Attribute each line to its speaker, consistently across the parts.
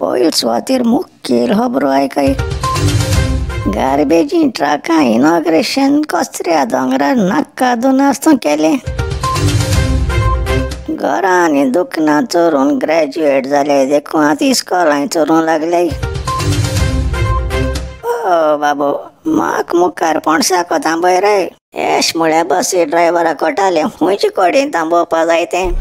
Speaker 1: पयली सुवातेर मुखेल खबरो आयकाय. गार्बेजी ट्रका इनॉग्रेशन कचऱ्या दोंगरार नाका दोन आसता केलें. घरां आनी दुकानां चोरून ग्रॅज्युएट जाले देखून आतां इस्कॉलांय चोरूंक लागले. ओ बाबू, म्हाका मुखार पणसा कोतां पळय रे. एश म्हळ्यार बसी ड्रायव्हरा कोटाले खुंयचे कडेन थांबोवपा जाय तें.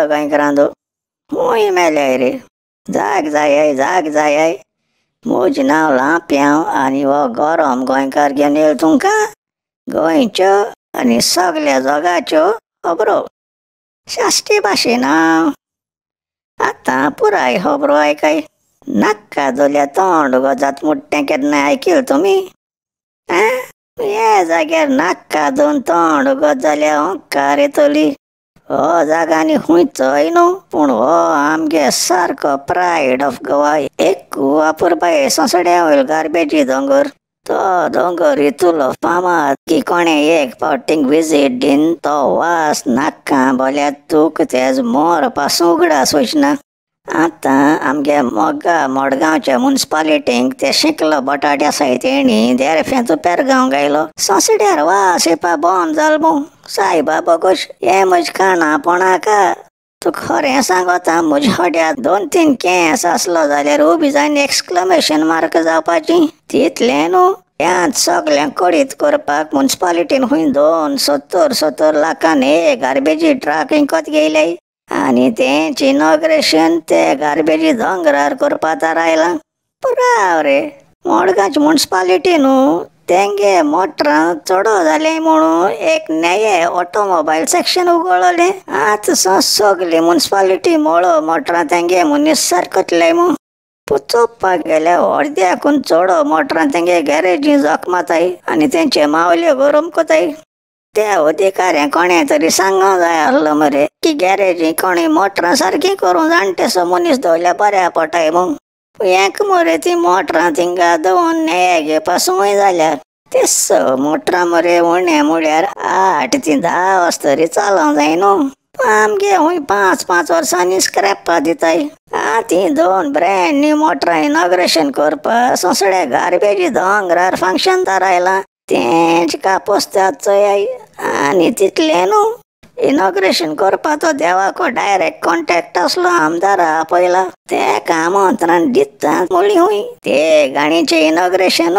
Speaker 1: गोंयकारांदो, खूंय मेल्याय रे. जाग जाय. म्हजें नांव लांप्याव आनी हो गरम गोंयकार घेवन येयलो तुमकां गोंयच्यो आनी सगल्या जगाच्यो खबरो शाश्टी भाशेन. आतां पुराय खबरो आयकाय. नाका दोल्या तोंड गोजात मुट्टें केन्ना आयकल तुमी? हे जाग्यार नाका दोन तोंड गोज जाल्या ओंकार येतली. हो जागा आनी खुंयचोय न्हू, पूण हो आमगे सारको प्रायड ऑफ गोवा. एक वापरपाय सोंसड्या वयल गार्बेजी दोंगर. तो दोंगर इतलो फामाद की कोणें एक फावटींग विजीट दीन तो वास नाका बोल्यार तुका तेज मोर पासून उगडास वचना. आतां आमगे मोगा मडगांवच्या मुन्सिपालिटींक ते शिंकलो बटाट्या सायतेणी देरफेंचो पेरगांव गायलो. सोंसड्यार वास येवपा बंद जाल मू. सायबा गोश हे म्हजे काणापणाका. तूं खरें सांगता म्हज्या हड्यात 2-3 केंस आसलो जाल्यार उबी जावन एक्सक्लेमेशन मार्क जावपाची. तितलें न्हू, ह्यात सगळ्यांक कडीत करपाक मुन्सिपालिटीन खूंय 270 लाखान एक गार्बेजी ट्रक विकत घेयले. आनी तेंच इनॉग्रेशन ते गार्बेजी दोंगरार करपा थारायलां. पुराव रे. मडगांवची मुन्सिपालिटी न्हू, तेंगे मोटरां चोडो जाले म्हणून एक नये ऑटोमोबायल सेक्शन उगवळलें. आतां सगली मुन्सिपालिटी मोळो मोटरां तेंगे मुनीसार कोतले मू. चोवपाक गेल्यार अर्द्याकून चोडो मोटरां तेंगे गॅरेजी जोखमाताय आनी तेंचे मावल्यो गरम कोताय. त्या अधिकाऱ्यांक कोणें तरी सांगूंक जाय आसलो मरे की गॅरेजी कोणी मोटरां सारकी करूं जाणटेसो मनीस दवरल्यार बऱ्या पडटाय म्हूण. हेंक मरे ती मोटरां थिंगा दवरून नेये घेवपा संवय जाल्यार ते मोटरां मरे उणें म्हळ्यार 8 ते 10 वर्स तरी चलोंक जाय न्हू. आमगे खूंय 5-5 वर्सांनी स्क्रॅपा दिताय. ती 2 ब्रँड न्यू मोटरां इनॉग्रेशन करपा सोंसड्या गार्बेजी दोंगरार फंक्शन थारायलां. तेंच कापोस्ताद चोयाय. आनी तितलें न्हू, इनॉग्रेशन करपा तो देवाको डायरेक्ट कॉन्टॅक्ट आसलो आमदारा आपयला. तेका आमंत्रण दिता म्हळी खूंय ते गाणीचें इनॉग्रेशन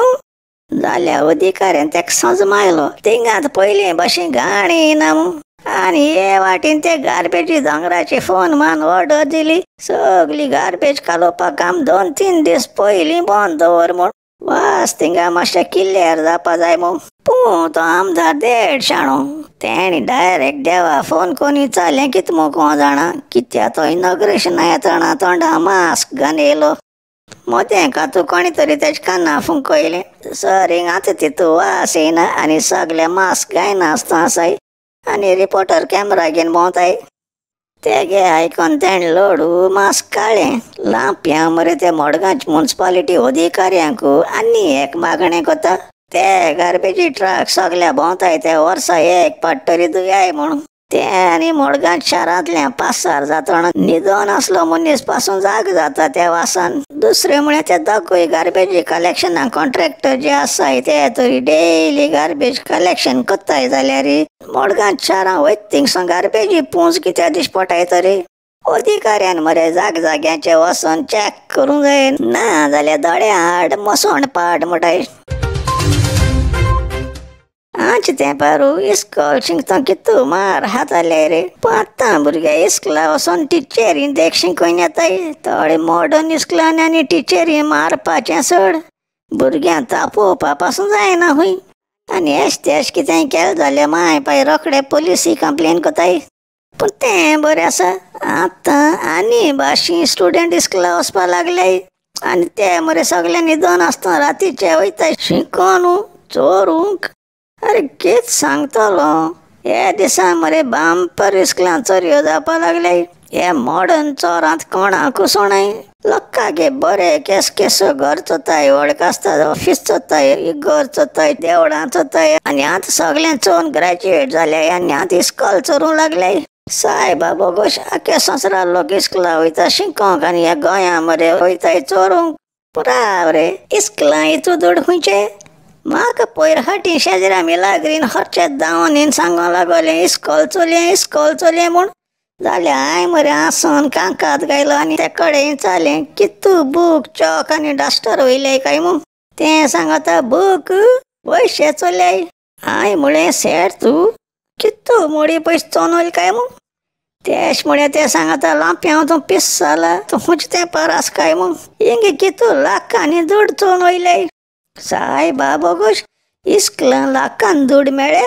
Speaker 1: जाल्या अधिकाऱ्यान तेका समजमायलो थिंगात पयले भाशेन गाणी येना मू. आनी हे वाटेन ते गार्बेजी दोंगराची फोन मान ऑर्डर दिली. सगली गार्बेज घालोवपा काम 2-3 दीस पयलीं बंद दवर म्हूण. वास थिंगा मातशें किल्ल्यार जावपा जाय मू. पूण तो आमदार देड शाणो. तेणी डायरेक्ट देवा फोन करून विचारलें कितें मू कोण जाणा कित्या तो इनॉग्रेशना येतना तोंडा मास्क घालन येयलो. मोदेंक आतां कोणी तरी तेजे कान्ना फुंकयलें. सर हिंग आतां तितू वास येयना आनी सगळे मास्क घायना आसता आसाय आनी रिपोर्टर कॅमेरा घेवन भोंवताय. तेगे आयकोन तेणें लोडू मास्क काडलें. लांप्या मरे ते मडगांवच्या मुन्सिपालिटी अधिकाऱ्यांक आनी एक मागणें कोता. ते गार्बेजी ट्रक सगल्या भोंवताय ते वर्सा एक पाट तरी दुयाय म्हणून. ते आनी मडगांव शारांतल्या पासार जातना निदोन आसलो मनीस पासून जाग जाता त्या वासान. दुसरें म्हळ्यार ते दोगूय गार्बेजी कलेक्शना कॉन्ट्रॅक्टर जे आसाय ते तरी डेली गार्बेज कलेक्शन कोत्ताय जाल्यार मडगांव शारां वयता थिंगसां गार्बेजी पूंज कित्या दिश्टी पडटाय तरी. अधिकाऱ्यान मरे जाग्याचे वचोन चॅक करूंक जाय ना जाल्यार दोळ्या आड मसोण पाड म्हणटाय. आमचे तेंपारू इस्कॉल शिंकता कितू मार हाताले रे. पूण आतां भुरगे इस्कला वचोन टिचेरीन देख शिंकोवन येताय. थोडे मॉडर्न इस्कलांनी आनी टिचेरी मारपाचें सोड, भुरग्यांक तापोवपा पासून जायना खूंय. आनी एश तेश कितें केलें जाल्यार माय पाय रोखडे पुलिसी कंप्लेन कोताय. पूण तें बरें आसा. आतां आनी भाशी स्टुडंट इस्कला वचपा लागले आनी ते मरे सगळे न्हिदोन आसतना रातीचे वयताय शिंकोन चोरूंक. अरे कित सांगतलो. हे दिसा मरे बांपर इस्कलां चोरयो जावपा लागले. हे मॉडर्न चोरांत कोणाक कुसोणाय लोकांगे बरे केस केस घर चोताय, वळख आसता ऑफिस चोताय, घर चोताय, देवळां चोताय, आनी आतां सगळें चोरून ग्रॅज्युएट जाले आनी आतां इस्कॉल चोरूंक लागले. सायबा बोगोश आख्या संवसारांत लोक इस्कलां वयता शिकोंक आनी ह्या गोंयां मरे वयताय चोरूंक. पुराव रे इस्कलां इतू दूड खुंयचे. म्हाका पयर हाटी शेजाऱ्या मिलाग्रीन हरचे दावोन सांगोंक लागोलें इस्कॉल चोलये म्हूण. जाल्यार हांवें मरे आसून कांकात गायलो आनी ते कडेन चालें कितू बूक चॉक आनी डस्टर वयले काय म्हूण. तें सांगता बूक पयशे चोल्याय. हांवें म्हळें सेट तूं कितू मोडी पयशे चोवन वयले काय म्हूण. तेश म्हळें ते सांगता लांप्या तूं पीस जाला तूं खुंयचे तें परस काय म्हूण. हिंगे कितू लाखांनी दूड चोवन वयले. सायबा बोगोश इस्कलां लाखान दूड मेळे.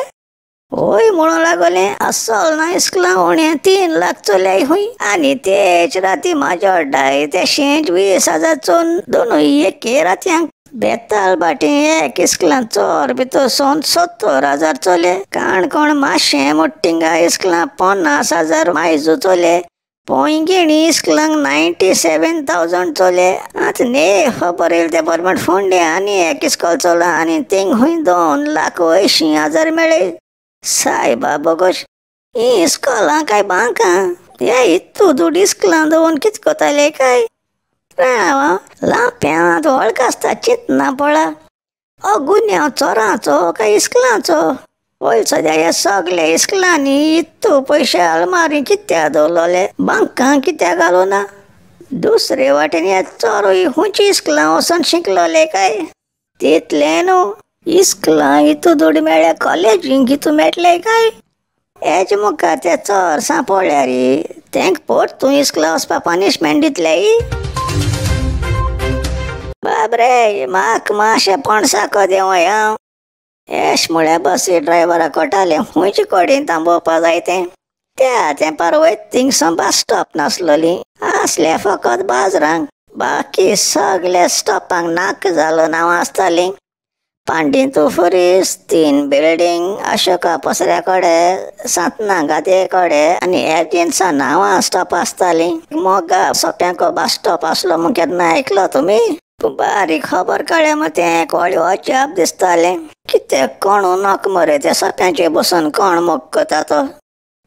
Speaker 1: होय म्हणूं लागोलें अस्सल ना इस्कलां उणें 3 लाख चोल्याय खूंय. आनी तेच राती म्हाज्या हड्डाय ते 20,000 चोवन दोनूय एके रातयांक. बेताळ बाटी एक इस्कलां चोर भितर सोन 70,000 चोले. काणकोण मातशें मुट्टिंगा इस्कलां 50,000 मायजू चोले. पोंयगिणी इस्कलांक 97,000 चोले. आतां ने खबर येयले ते परमाण फोंड्या आनी एक इस्कॉल चोला आनी थिंग खूंय 2,80,000 मेळे. सायबा बोगोश ही इस्कॉलां काय बांकां ह्या इतू दूड इस्कलां दवरून कितें कोताले काय. राव लांप्यांत वळख आसता चिंतना पळा. हो गुन्यांव चोरांचो काय इस्कलांचो. वयर सद्या हे सगळे इस्कलांनी इतू पयशे आलमारी कित्याक दवरलोले, बांकां कित्याक घालूं ना. दुसरे वाटेन हे चोरूय खुंयची इस्कलां वचोन शिकलोले काय. तितलें न्हू इस्कलां इतू दूड मेळ्ळे कॉलेजींक इतू मेळटले काय. हेज मुखार ते चोर सांपडल्यार तेंक परतूं इस्कलां वचपा पनिशमेंट दितले. बाबरे म्हाका मातशें पणसाको देवय हांव. एश म्हळ्यार बसी ड्रायव्हरा कोटालें खुंयचे कडेन थांबोवपा जाय तें. त्या तेंपार वयत थिंगसो बस स्टॉप नासलोली, आसले फकत बाजरांक. बाकी सगळे स्टॉपांक नाक जालो नांवां आसतालीं. पांडितू फुरीस 3 बिल्डींग अशोका पसऱ्या कडेन सांतना गादये कडेन आनी एजिन्सा नांवां स्टॉप आसतालीं. मोगा सोप्यांको बस स्टॉप आसलो म्हूण केन्ना आयकलो तुमी. बारीक खबर कळ्ळे मरे तें कोळ्यो अजाप दिसतालें. कितें कोणू नॉक मरे ते सोप्यांचेर बसून कोण मोग कोता तो.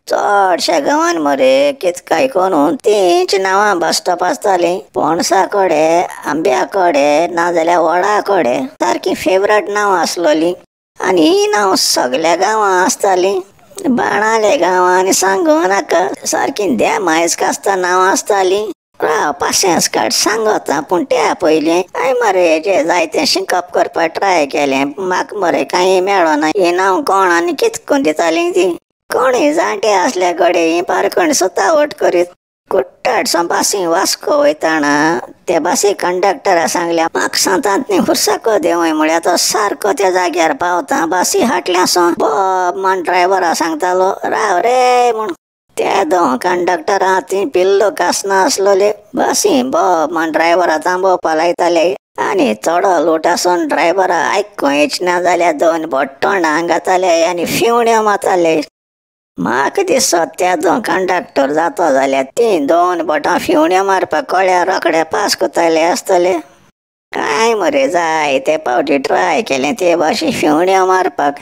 Speaker 1: चडशा गांवांत मरे कितें काय कोणू 3 नांवां बस स्टॉप आसतालीं. पणसा कडेन, आंब्या कडेन नाजाल्यार वडा कडेन सारकीं फेवरेट नांवां आसलोलीं. आनी ही नांव सगळ्या गांवां आसतालीं. बाणाले गांवां आनी सांगूं नाका सारकीं देमायज कास्ता नांवां आसतालीं. राव पाशेंस काड सांगता पूण त्या पयलीं हांवें मरे हेजें जायतें शिकप करपाक ट्राय केलें. म्हाका मरे कांय मेळो ना हें नांव कोण आनी कितें करून दितालीं तीं. कोणीय जाणटे आसल्या कडेन ही पारखण सुतावट करीत. कुट्टाडसो बासी वास्को वयताना त्या बासी कंडक्टरा सांगल्या म्हाका सांतात न्ही हुर्साको देवय म्हळ्यार तो सारको त्या जाग्यार पावता. बासी हाटल्यासो बोब म्हण ड्रायव्हरा सांगतालो राव रे म्हूण. त्या 2 कंडक्टरां ती पिल्लो कासना आसलोले. बासी बोब म्हण ड्रायव्हरा थांबोवपा लायताले. आनी चोडो लोट आसून ड्रायव्हरा आयकूं येचना जाल्यार 2 बोट तोंडाक घाताले आनी फिवण्यो मारताले. म्हाका दिसता त्या 2 कंडक्टर जातो जाल्यार ती 2 बोटां फिवण्यो मारपाक कळ्यार रोखडे पास कोताले आसतले. हांवें मरे जायते फावटी ट्राय केलें ते भाशेन फिवण्यो मारपाक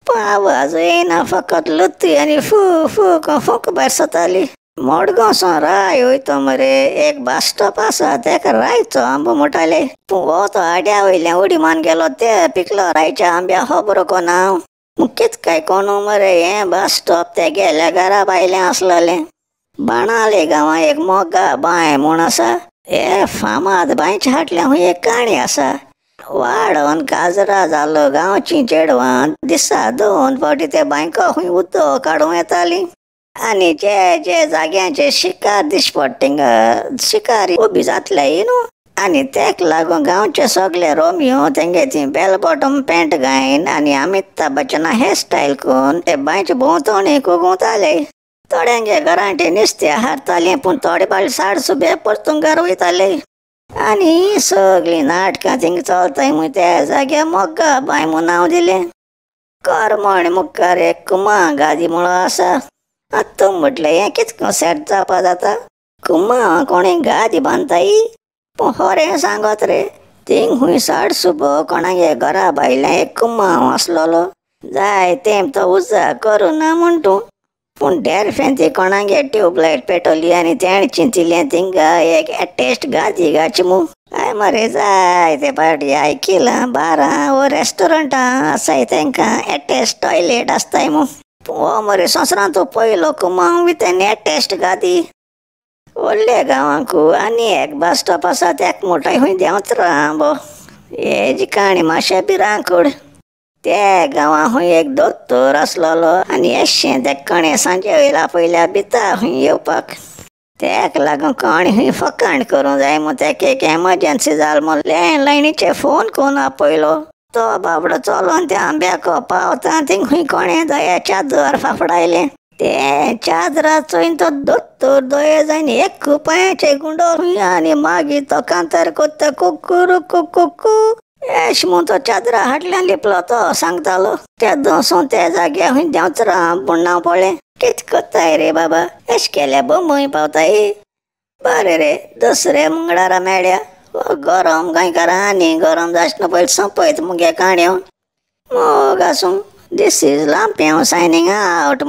Speaker 1: पूण आवाज येना. फकत लुती आनी फू फू को फूंक भायर सरताली. मडगांवसून राय वयता मरे एक बस स्टॉप आसा तेका रायचो आंबो म्हणटाले. पूण हो तो आड्या वयल्यान उडी मारून गेलो ते पिकलो रायच्या आंब्या खबरो कोना हांव. कितें काय कोणू मरे हें बस स्टॉप ते गेल्या घरा भायलें आसलोलें. बाणाले गांवां एक मोगा बांय म्हूण आसा. हे फामाद बांयच्या फाटल्यान खूंय एक काणी आसा. वाडोवन काजरा जालो गांवची चेडवां दिसा 2 फावटी ते बांयको खूंय उदक काडूं येतालीं. आनी जे जे जाग्यांचेर शिकार दिसपट थिंगा शिकारी उबी जातले न्हू. आनी तेका लागून गांवचे सगळे रोमियो तेंगे ती बेल बॉटम पॅन्ट घायन आनी अमिताभ बच्चना हेअर स्टायल करून ते बांयचे भोंवतणी कुगुंताले. थोड्यांगे घरांटे नुस्तें हारतालीं पूण थोडे बायल साड सुबे परतून घर वयताले. आनी सगळीं नाटकां थिंग चलताय म्हूण त्या जाग्यार मोग्गा बांय म्हूण नांव दिलें. करमण मुखार एक कुमा गादी मुळो आसा. तूं म्हटलें हें कितको सेट जावपा जाता. कुमा कोणी गादी बांदताय पूण खरें सांगत रे, थिंग खूंय साड सुबो कोणागे घरा भायल्यान एक कुमा आसलोलो. जाय तें तो उजा करूं ना म्हूण तूं. पूण डेरफें कोणागे ट्यूबलायट पेटोवली आनी तेणें चिंतिल्लें थिंगा एक एटेस्ट गादी घाची मू. काय मरे जायते फावटी आयकिलां बारां वो रेस्टॉरंटां आसाय तांकां एटेस्ट टॉयलेट आसताय मू. हो मरे संवसारांत पयलो कुमा विथ एन एटेस्ट गादी. व्हडल्या गांवांकू आनी एक बस स्टॉप आसा त्याक मोठाय खूंय देंवचरा बो. हेजी काणी मातशें भिरांकूड. त्या गांवां खूंय एक दोतोर आसलोलो आनी एशें तेका कोणें सांजे वयला पयल्या भिता खूंय येवपाक. तेका लागून कोणें खूंय फकाण करूं जाय मू. तेका एक एमर्जन्सी जाल मू. लँडलायनीचेर फोन करून आपयलो. तो बाबडो चलोन त्या आंब्याको पावता थिंग खूंय कोणें दया चादर फाफडायलें. ते चादरा चोयन तो दोतोर दोये जायन एक पांयाचेर गुंडोल आनी मागीर तो कांतार कोत्ता कुकुरू कुकुकू एश म्हूण तो चादरा हाटल्यान लिपलो तो सांगतालो. त्या दोसून त्या जाग्यार खूंय देंवचरा बुण्णां पळय. कित कोत्ताय रे बाबा, एश केल्या बोंबय पावताय. बरें रे दुसरे मंगळारा मेळ्या. गरम गोंयकारां आनी गरम जाचना पयलीं सोंपयत मुगे काणयो. मोग आसूं. This is Lampion signing out.